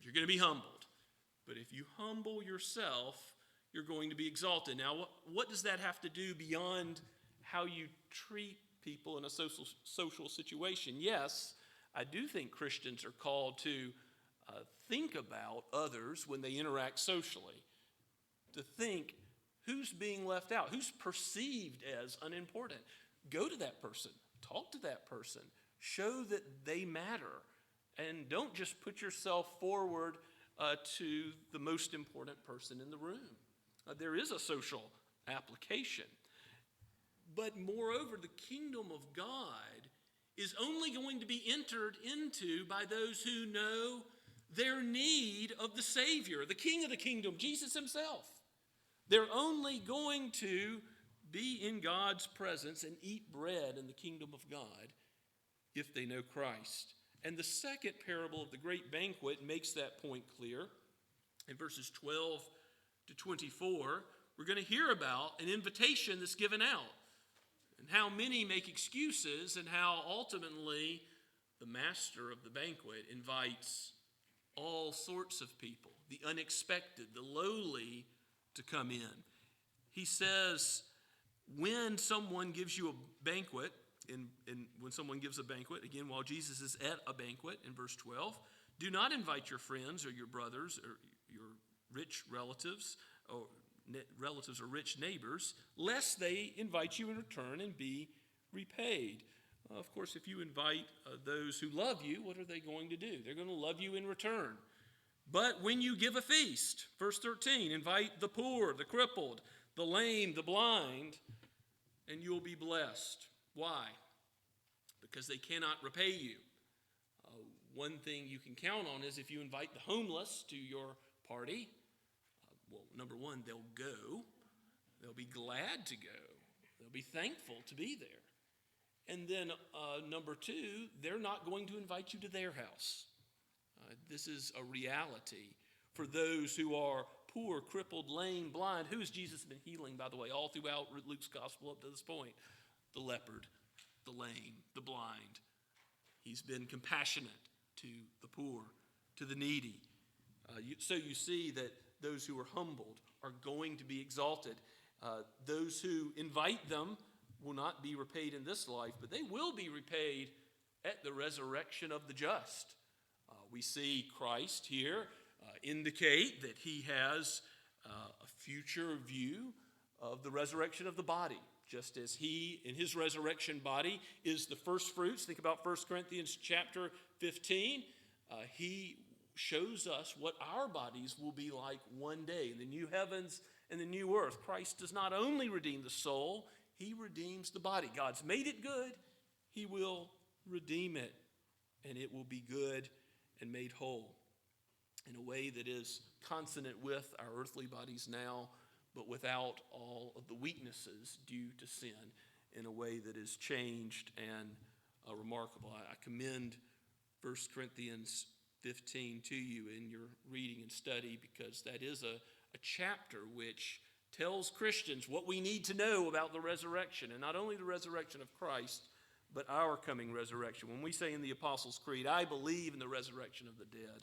You're going to be humbled. But if you humble yourself, you're going to be exalted. Now, what does that have to do beyond how you treat people in a social situation? Yes, I do think Christians are called to think about others when they interact socially, to think who's being left out, who's perceived as unimportant. Go to that person, talk to that person, show that they matter, and don't just put yourself forward to the most important person in the room. There is a social application. But moreover, the kingdom of God is only going to be entered into by those who know their need of the Savior, the King of the kingdom, Jesus himself. They're only going to be in God's presence and eat bread in the kingdom of God if they know Christ. And the second parable of the great banquet makes that point clear. In verses 12 to 24, we're going to hear about an invitation that's given out, and how many make excuses, and how ultimately the master of the banquet invites all sorts of people, the unexpected, the lowly, to come in. He says, when someone gives you a banquet, and when someone gives a banquet, again, while Jesus is at a banquet in verse 12, do not invite your friends or your brothers or your rich relatives or rich neighbors, lest they invite you in return and be repaid. Of course, if you invite those who love you, what are they going to do? They're going to love you in return. But when you give a feast, verse 13, invite the poor, the crippled, the lame, the blind, and you'll be blessed. Why? Because they cannot repay you. One thing you can count on is if you invite the homeless to your party, well, number one, they'll go. They'll be glad to go. They'll be thankful to be there. And then number two, they're not going to invite you to their house. This is a reality for those who are poor, crippled, lame, blind. Who has Jesus been healing, by the way, all throughout Luke's gospel up to this point? The leopard, the lame, the blind. He's been compassionate to the poor, to the needy. So you see that those who are humbled are going to be exalted. Those who invite them will not be repaid in this life, but they will be repaid at the resurrection of the just. We see Christ here indicate that he has a future view of the resurrection of the body, just as he, in his resurrection body, is the first fruits. Think about 1 Corinthians chapter 15. He shows us what our bodies will be like one day in the new heavens and the new earth. Christ does not only redeem the soul, he redeems the body. God's made it good. He will redeem it, and it will be good and made whole in a way that is consonant with our earthly bodies now, but without all of the weaknesses due to sin, in a way that is changed and remarkable. I commend 1 Corinthians 15 to you in your reading and study, because that is a chapter which tells Christians what we need to know about the resurrection, and not only the resurrection of Christ, but our coming resurrection. When we say in the Apostles' Creed, I believe in the resurrection of the dead,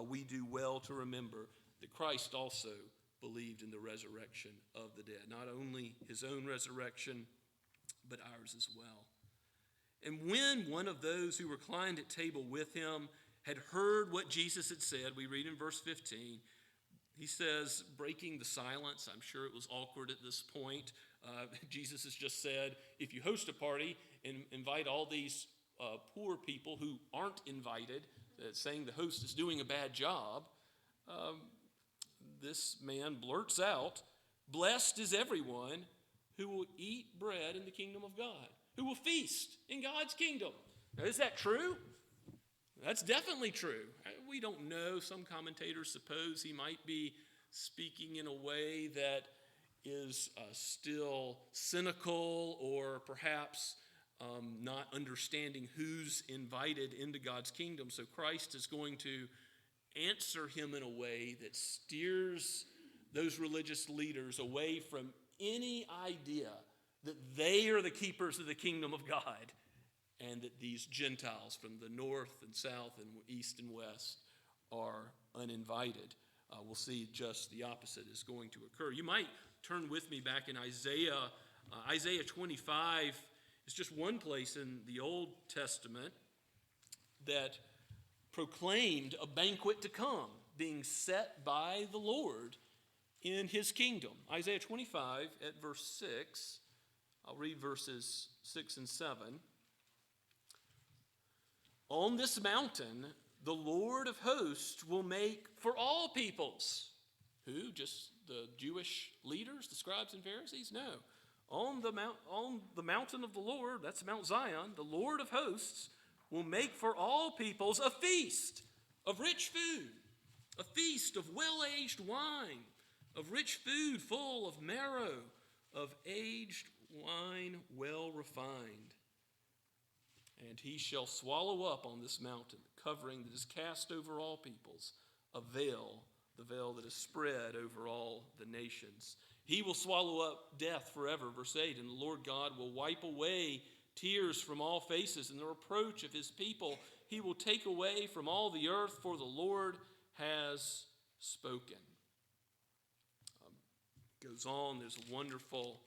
we do well to remember that Christ also believed in the resurrection of the dead. Not only his own resurrection, but ours as well. And when one of those who reclined at table with him had heard what Jesus had said, we read in verse 15, he says, breaking the silence, I'm sure it was awkward at this point. Jesus has just said, if you host a party and invite all these poor people who aren't invited, saying the host is doing a bad job, this man blurts out, blessed is everyone who will eat bread in the kingdom of God, who will feast in God's kingdom. Now, is that true? That's definitely true. We don't know. Some commentators suppose he might be speaking in a way that is still cynical, or perhaps not understanding who's invited into God's kingdom. So Christ is going to answer him in a way that steers those religious leaders away from any idea that they are the keepers of the kingdom of God, and that these Gentiles from the north and south and east and west are uninvited. We'll see just the opposite is going to occur. You might turn with me back in Isaiah. Isaiah 25 is just one place in the Old Testament that proclaimed a banquet to come being set by the Lord in his kingdom. Isaiah 25 at verse 6. I'll read verses 6 and 7. On this mountain, the Lord of hosts will make for all peoples. Who? Just the Jewish leaders, the scribes and Pharisees? No. On the mountain of the Lord, that's Mount Zion, the Lord of hosts will make for all peoples a feast of rich food, a feast of well-aged wine, of rich food full of marrow, of aged wine well refined. And he shall swallow up on this mountain the covering that is cast over all peoples, a veil, the veil that is spread over all the nations. He will swallow up death forever, verse 8, and the Lord God will wipe away tears from all faces, and the reproach of his people he will take away from all the earth, for the Lord has spoken. Goes on, there's a wonderful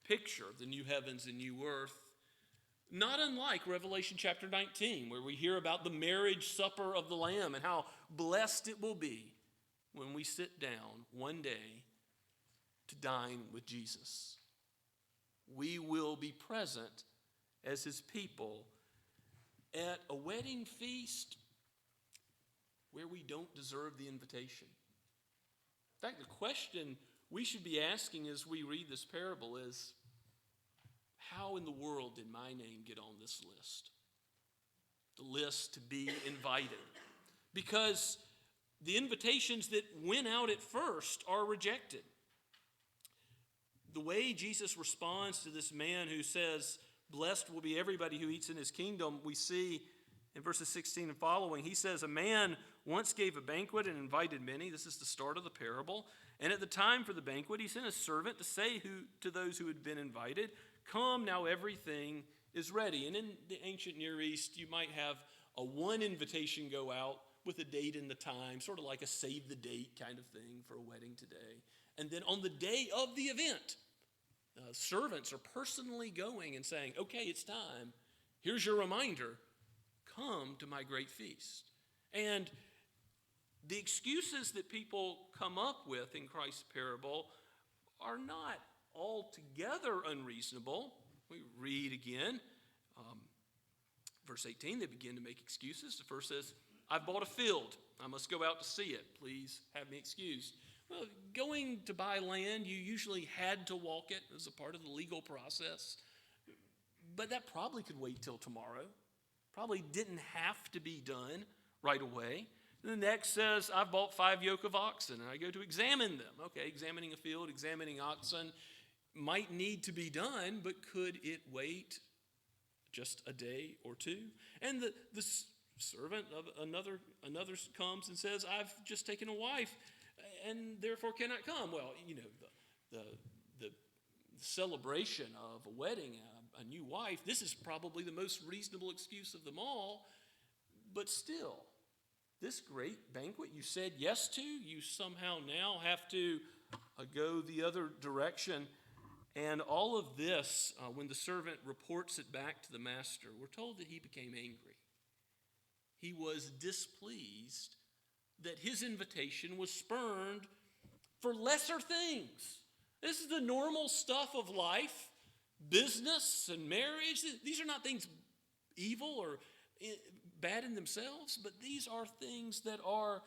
picture of the new heavens and new earth, not unlike Revelation chapter 19, where we hear about the marriage supper of the Lamb and how blessed it will be when we sit down one day to dine with Jesus. We will be present as his people at a wedding feast where we don't deserve the invitation. In fact, the question we should be asking as we read this parable is, how in the world did my name get on this list? The list to be invited. Because the invitations that went out at first are rejected. The way Jesus responds to this man who says, blessed will be everybody who eats in his kingdom, we see in verses 16 and following. He says, a man once gave a banquet and invited many. This is the start of the parable. And at the time for the banquet, he sent a servant to say to those who had been invited, come, now everything is ready. And in the ancient Near East, you might have a one invitation go out with a date and the time, sort of like a save the date kind of thing for a wedding today. And then on the day of the event, servants are personally going and saying, okay, it's time. Here's your reminder. Come to my great feast. And the excuses that people come up with in Christ's parable are not altogether unreasonable. We read again, verse 18, they begin to make excuses. The first says, I've bought a field. I must go out to see it. Please have me excused. Well, going to buy land, you usually had to walk it as a part of the legal process. But that probably could wait till tomorrow. Probably didn't have to be done right away. And the next says, I've bought 5 yoke of oxen, and I go to examine them. Okay, examining a field, examining oxen might need to be done, but could it wait just a day or two? And the servant of another comes and says, I've just taken a wife, and therefore cannot come. Well, you know, the celebration of a wedding, a new wife, this is probably the most reasonable excuse of them all. But still, this great banquet you said yes to, you somehow now have to go the other direction. And all of this, when the servant reports it back to the master, we're told that he became angry. He was displeased that his invitation was spurned for lesser things. This is the normal stuff of life, business and marriage. These are not things evil or bad in themselves, but these are things that are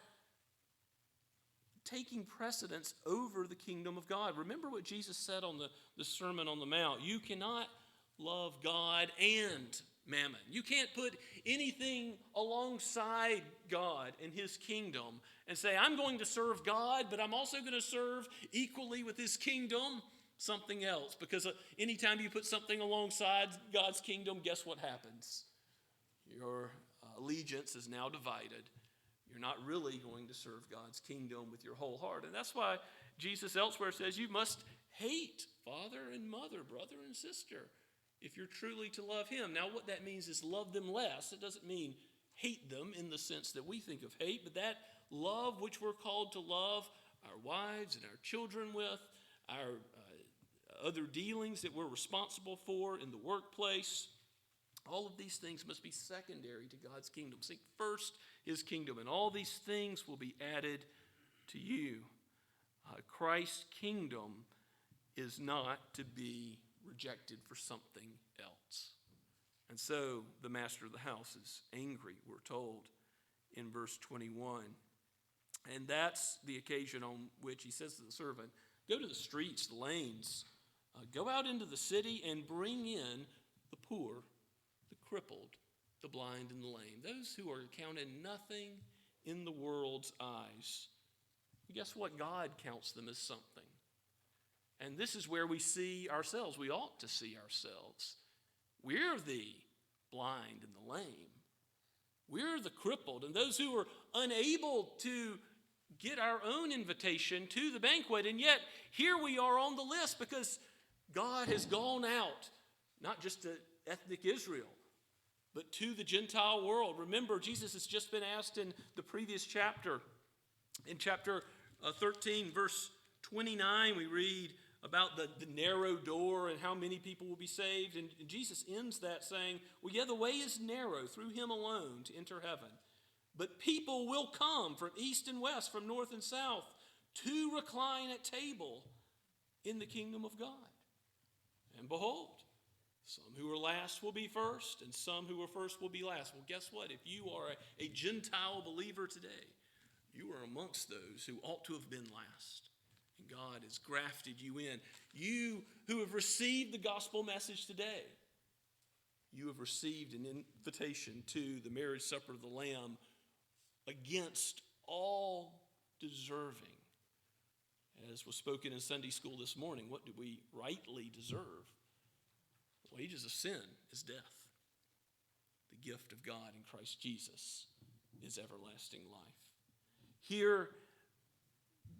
taking precedence over the kingdom of God. Remember what Jesus said on the Sermon on the Mount. You cannot love God and mammon. You can't put anything alongside God and his kingdom and say, I'm going to serve God, but I'm also going to serve equally with his kingdom something else. Because anytime you put something alongside God's kingdom, guess what happens? Your allegiance is now divided. You're not really going to serve God's kingdom with your whole heart. And that's why Jesus elsewhere says you must hate father and mother, brother and sister, if you're truly to love him. Now, what that means is love them less. It doesn't mean hate them in the sense that we think of hate, but that love which we're called to love our wives and our children with, our other dealings that we're responsible for in the workplace, all of these things must be secondary to God's kingdom. Seek first his kingdom, and all these things will be added to you. Christ's kingdom is not to be rejected for something else. And so the master of the house is angry, we're told in verse 21. And that's the occasion on which he says to the servant, go to the streets, the lanes, go out into the city and bring in the poor, the crippled, the blind, and the lame, those who are counted nothing in the world's eyes. And guess what? God counts them as something. And this is where we see ourselves. We ought to see ourselves. We're the blind and the lame. We're the crippled and those who are unable to get our own invitation to the banquet. And yet, here we are on the list because God has gone out, not just to ethnic Israel, but to the Gentile world. Remember, Jesus has just been asked in the previous chapter. In chapter 13, verse 29, we read about the narrow door and how many people will be saved. And Jesus ends that saying, well, yeah, the way is narrow through him alone to enter heaven. But people will come from east and west, from north and south, to recline at table in the kingdom of God. And behold, some who are last will be first, and some who are first will be last. Well, guess what? If you are a Gentile believer today, you are amongst those who ought to have been last. And God has grafted you in. You who have received the gospel message today, you have received an invitation to the marriage supper of the Lamb against all deserving. As was spoken in Sunday school this morning, what do we rightly deserve? The wages of sin is death. The gift of God in Christ Jesus is everlasting life. Here,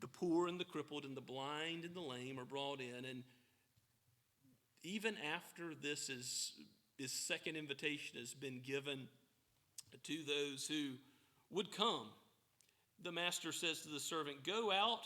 the poor and the crippled and the blind and the lame are brought in, and even after this second invitation has been given to those who would come, the master says to the servant, go out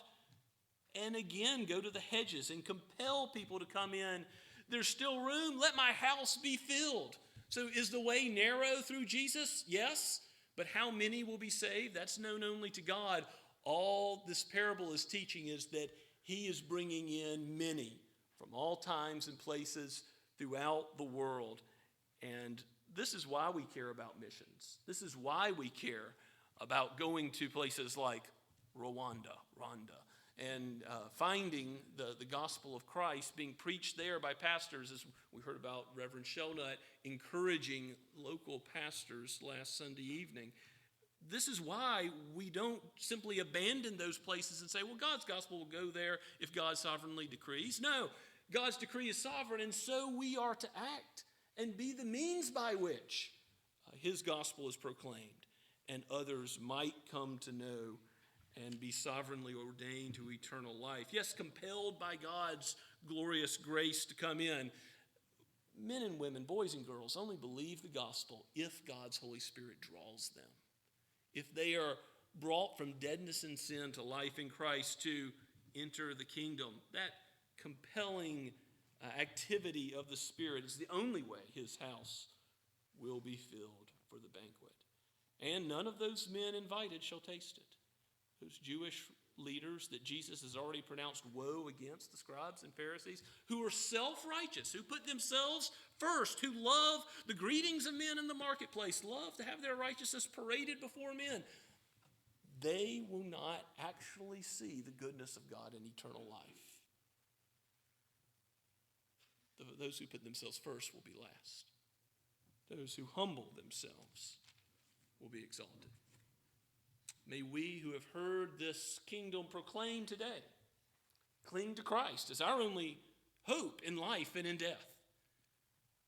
and again go to the hedges and compel people to come in. There's still room. Let my house be filled. So is the way narrow through Jesus? Yes. But how many will be saved? That's known only to God. All this parable is teaching is that he is bringing in many from all times and places throughout the world. And this is why we care about missions. This is why we care about going to places like Rwanda and finding the gospel of Christ being preached there by pastors, as we heard about Reverend Shelnut encouraging local pastors last Sunday evening. This is why we don't simply abandon those places and say, well, God's gospel will go there if God sovereignly decrees. No, God's decree is sovereign, and so we are to act and be the means by which his gospel is proclaimed and others might come to know and be sovereignly ordained to eternal life. Yes, compelled by God's glorious grace to come in. Men and women, boys and girls, only believe the gospel if God's Holy Spirit draws them. If they are brought from deadness and sin to life in Christ to enter the kingdom, that compelling activity of the Spirit is the only way his house will be filled for the banquet. And none of those men invited shall taste it. Those Jewish leaders that Jesus has already pronounced woe against, the scribes and Pharisees, who are self-righteous, who put themselves first, who love the greetings of men in the marketplace, love to have their righteousness paraded before men, they will not actually see the goodness of God in eternal life. Those who put themselves first will be last. Those who humble themselves will be exalted. May we who have heard this kingdom proclaimed today cling to Christ as our only hope in life and in death.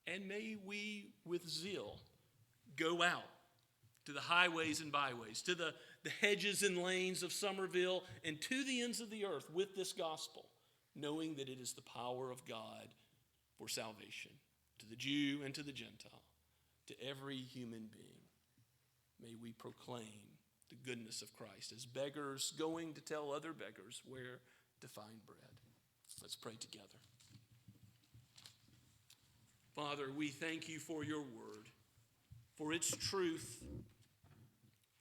And may we with zeal go out to the highways and byways, to the hedges and lanes of Summerville, and to the ends of the earth with this gospel, knowing that it is the power of God for salvation to the Jew and to the Gentile, to every human being. May we proclaim the goodness of Christ as beggars going to tell other beggars where to find bread. Let's pray together. Father, we thank you for your word, for its truth,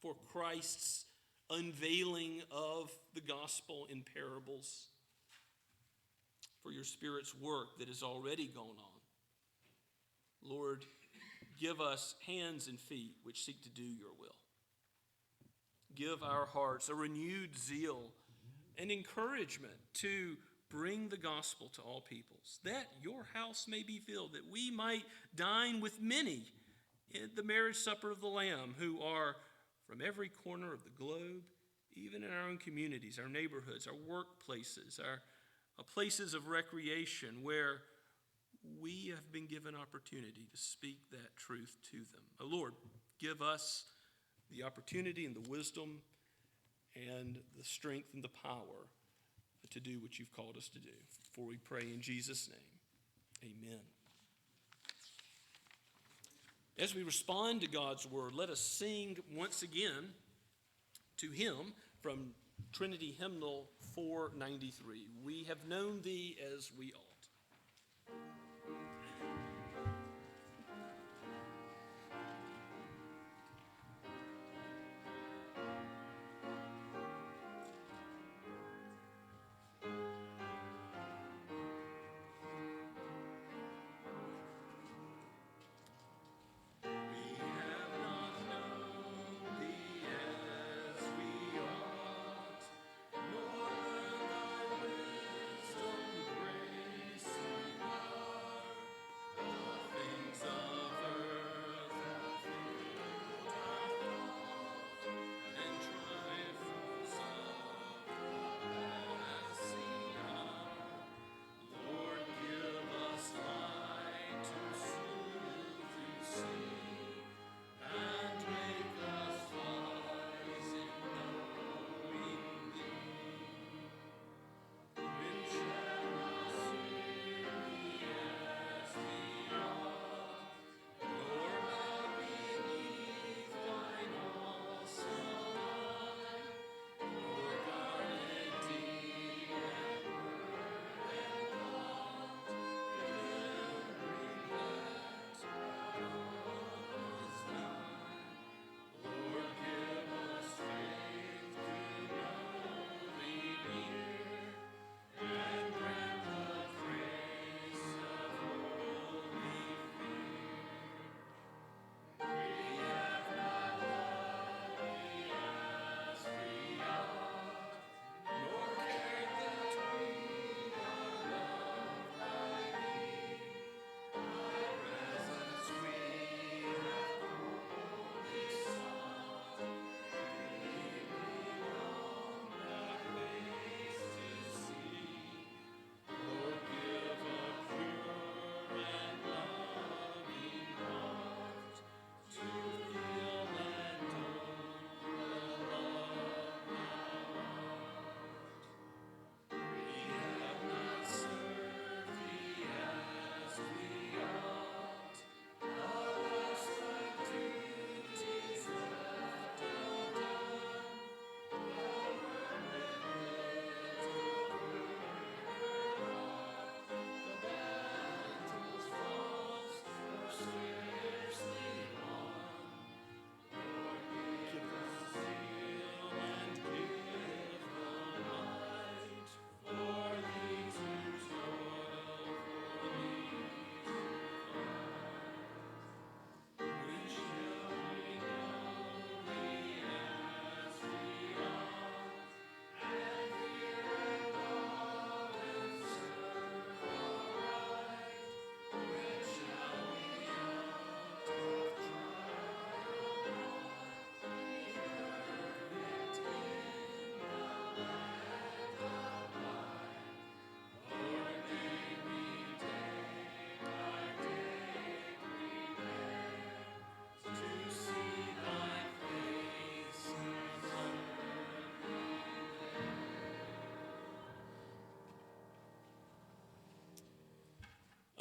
for Christ's unveiling of the gospel in parables, for your Spirit's work that has already gone on. Lord, give us hands and feet which seek to do your will. Give our hearts a renewed zeal and encouragement to bring the gospel to all peoples, that your house may be filled, that we might dine with many at the marriage supper of the Lamb who are from every corner of the globe, even in our own communities, our neighborhoods, our workplaces, our places of recreation where we have been given opportunity to speak that truth to them. Oh Lord, give us the opportunity and the wisdom and the strength and the power to do what you've called us to do. For we pray in Jesus' name, amen. As we respond to God's word, let us sing once again to him from Trinity Hymnal 493. We have known thee as we ought.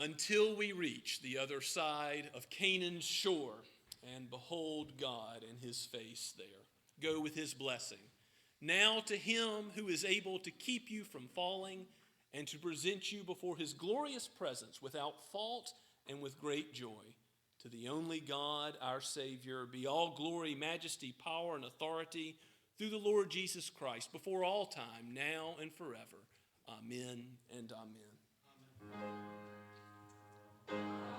until we reach the other side of Canaan's shore and behold God and his face there. Go with his blessing. Now to him who is able to keep you from falling and to present you before his glorious presence without fault and with great joy. To the only God, our Savior, be all glory, majesty, power, and authority through the Lord Jesus Christ before all time, now and forever. Amen and amen. Amen.